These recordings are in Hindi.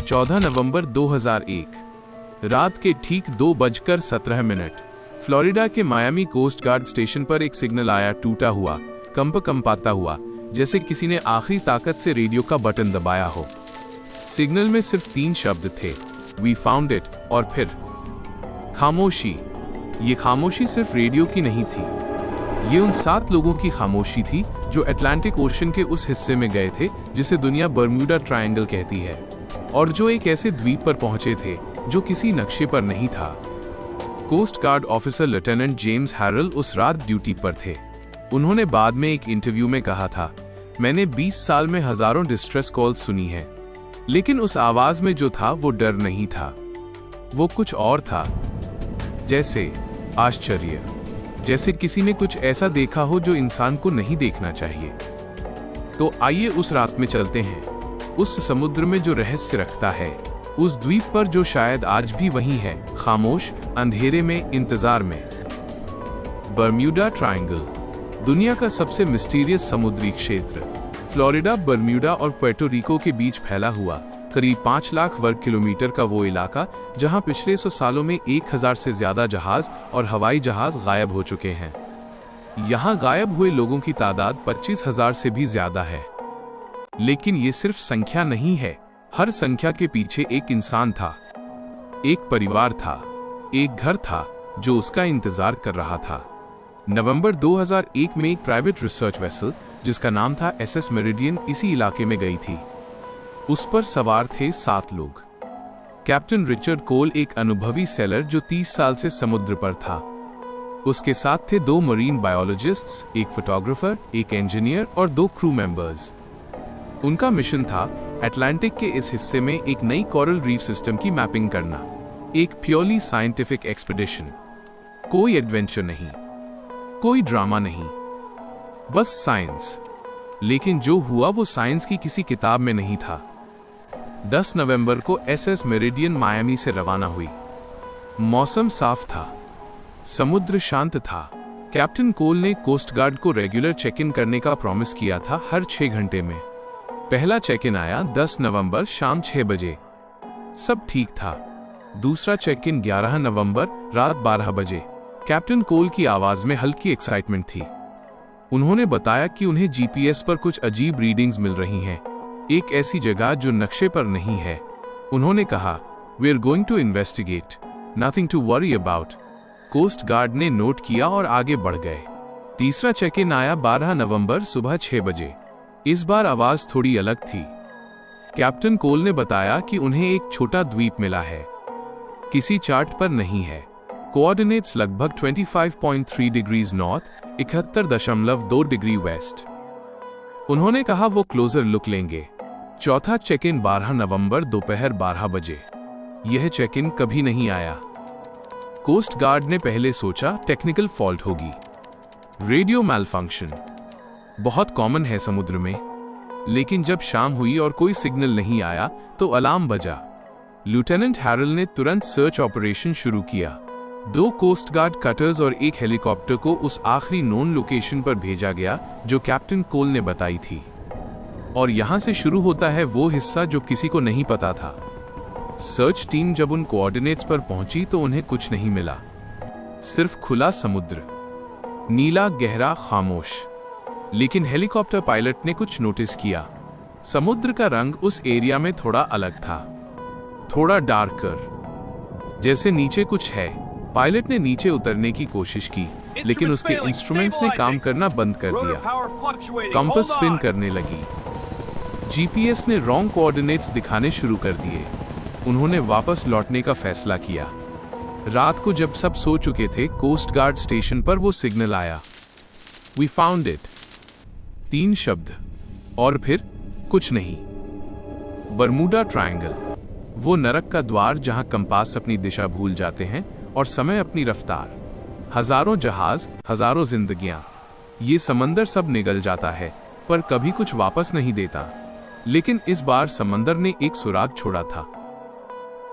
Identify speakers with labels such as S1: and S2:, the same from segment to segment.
S1: 14 नवंबर 2001 रात के ठीक 2:17 फ्लोरिडा के मायामी कोस्ट गार्ड स्टेशन पर एक सिग्नल आया, टूटा हुआ, कंपाता हुआ, जैसे किसी ने आखिरी ताकत से रेडियो का बटन दबाया हो। सिग्नल में सिर्फ 3 शब्द थे, वी फाउंड इट, और फिर खामोशी। ये खामोशी सिर्फ रेडियो की नहीं थी, ये उन 7 लोगों की खामोशी थी जो अटलांटिक ओशन के उस हिस्से में गए थे जिसे दुनिया बर्म्यूडा ट्रायंगल कहती है, और जो एक ऐसे द्वीप पर पहुंचे थे जो किसी नक्शे पर नहीं था। Coast guard officer lieutenant James Harrell उस रात ड्यूटी पर थे। उन्होंने बाद में एक इंटरव्यू में कहा था, मैंने 20 साल में हजारों डिस्ट्रेस कॉल्स सुनी है, लेकिन उस आवाज में जो था वो डर नहीं था, वो कुछ और था, जैसे आश्चर्य, जैसे किसी ने कुछ ऐसा देखा हो जो इंसान को नहीं देखना चाहिए। तो आइए उस रात में चलते हैं, उस समुद्र में जो रहस्य रखता है, उस द्वीप पर जो शायद आज भी वहीं है, खामोश, अंधेरे में, इंतजार में। बर्म्यूडा ट्रायंगल, दुनिया का सबसे मिस्टीरियस समुद्री क्षेत्र, फ्लोरिडा, बर्म्यूडा और पुर्टो रिको के बीच फैला हुआ करीब 5 लाख वर्ग किलोमीटर का वो इलाका जहां पिछले 100 सालों में 1000 से ज्यादा जहाज और हवाई जहाज गायब हो चुके हैं। यहां गायब हुए लोगों की तादाद 25,000 से भी ज्यादा है। लेकिन ये सिर्फ संख्या नहीं है, हर संख्या के पीछे एक इंसान था, एक परिवार था, एक घर था जो उसका इंतजार कर रहा था। नवंबर 2001 में एक प्राइवेट रिसर्च वेसल जिसका नाम था SS मेरिडियन इसी इलाके में गई थी। उस पर सवार थे 7 लोग। कैप्टन रिचर्ड कोल, एक अनुभवी सेलर जो 30 साल से समुद्र पर था। उसके साथ थे 2 मरीन बायोलॉजिस्ट्स, एक फोटोग्राफर, एक इंजीनियर और 2 क्रू मेंबर्स। उनका मिशन था अटलांटिक के इस हिस्से में एक नई कोरल रीफ सिस्टम की मैपिंग करना, एक प्योरली साइंटिफिक एक्सपीडिशन। कोई एडवेंचर नहीं, कोई ड्रामा नहीं, बस साइंस। लेकिन जो हुआ वो साइंस की किसी किताब में नहीं था। 10 नवंबर को SS मेरिडियन मायामी से रवाना हुई। मौसम साफ था, समुद्र शांत था। कैप्टन कोल ने कोस्ट गार्ड को रेगुलर चेक इन करने का प्रॉमिस किया था, हर 6 घंटे में। पहला चेक इन आया 10 नवंबर शाम 6 बजे, सब ठीक था। दूसरा चेक इन 11 नवंबर रात 12 बजे। कैप्टन कोल की आवाज में हल्की एक्साइटमेंट थी। उन्होंने बताया कि उन्हें GPS पर कुछ अजीब रीडिंग्स मिल रही हैं, एक ऐसी जगह जो नक्शे पर नहीं है। उन्होंने कहा, we are going to investigate, nothing to worry about. Coast guard ने नोट किया और आगे बढ़ गए। तीसरा चेक इन आया 12 नवंबर सुबह 6 बजे। इस बार आवाज थोड़ी अलग थी। कैप्टन कोल ने बताया कि उन्हें एक छोटा द्वीप मिला है, किसी चार्ट पर नहीं है। कोऑर्डिनेट्स लगभग 25.3 डिग्रीज नॉर्थ, 71.2 डिग्री वेस्ट। उन्होंने कहा वो क्लोजर लुक लेंगे। चौथा चेक इन 12 नवंबर दोपहर 12 बजे। यह चेक इन कभी नहीं आया। कोस्ट गार्ड ने पहले सोचा टेक्निकल फॉल्ट होगी, रेडियो मैलफंक्शन, बहुत कॉमन है समुद्र में। लेकिन जब शाम हुई और कोई सिग्नल नहीं आया तो अलार्म बजा। लेफ्टिनेंट हैरल ने तुरंत सर्च ऑपरेशन शुरू किया। 2 कोस्ट गार्ड कटर्स और एक हेलीकॉप्टर को उस आखिरी नोन लोकेशन पर भेजा गया जो कैप्टन कोल ने बताई थी। और यहां से शुरू होता है वो हिस्सा जो किसी को नहीं पता था। सर्च टीम जब उन कोऑर्डिनेट्स पर पहुंची तो उन्हें कुछ नहीं मिला, सिर्फ खुला समुद्र, नीला, गहरा, खामोश। लेकिन हेलीकॉप्टर पायलट ने कुछ नोटिस किया। समुद्र का रंग उस एरिया में थोड़ा अलग था, थोड़ा डार्कर, जैसे नीचे कुछ है। पायलट ने नीचे उतरने की कोशिश की, लेकिन उसके इंस्ट्रूमेंट्स ने काम करना बंद कर दिया। कंपास स्पिन करने लगी। GPS ने रॉन्ग कोऑर्डिनेट्स दिखाने शुरू कर दिए। उन्होंने वापस लौटने का फैसला किया। रात को जब सब सो चुके थे, कोस्ट गार्ड स्टेशन पर वो सिग्नल आया, वी फाउंड इट। 3 शब्द, और फिर कुछ नहीं। बर्म्यूडा ट्रायंगल, वो नरक का द्वार जहां कंपास अपनी दिशा भूल जाते हैं और समय अपनी रफ्तार। हजारों जहाज, हजारों जिंदगियां। ये समंदर सब निगल जाता है पर कभी कुछ वापस नहीं देता। लेकिन इस बार समंदर ने एक सुराग छोड़ा था।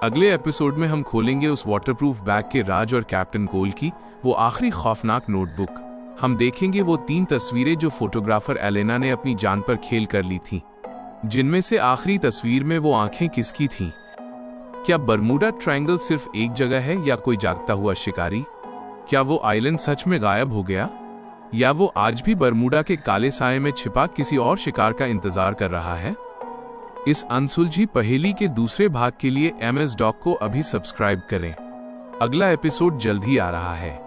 S1: अगले एपिसोड में हम खोलेंगे उस वाटरप्रूफ बैग के राज और कैप्टन कोल की वो आखिरी खौफनाक नोटबुक। हम देखेंगे वो 3 तस्वीरें जो फोटोग्राफर एलेना ने अपनी जान पर खेल कर ली थीं, जिनमें से आखिरी तस्वीर में वो आंखें किसकी थीं। क्या बरमूडा ट्रायंगल सिर्फ एक जगह है या कोई जागता हुआ शिकारी? क्या वो आइलैंड सच में गायब हो गया, या वो आज भी बरमूडा के काले साए में छिपा किसी और शिकार का इंतजार कर रहा है? इस अनसुलझी पहेली के दूसरे भाग के लिए MS डॉक को अभी सब्सक्राइब करें। अगला एपिसोड जल्द ही आ रहा है।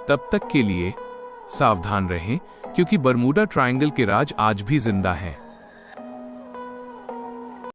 S1: तब तक के लिए सावधान रहें, क्योंकि बरमूडा ट्रायंगल के राज आज भी जिंदा हैं।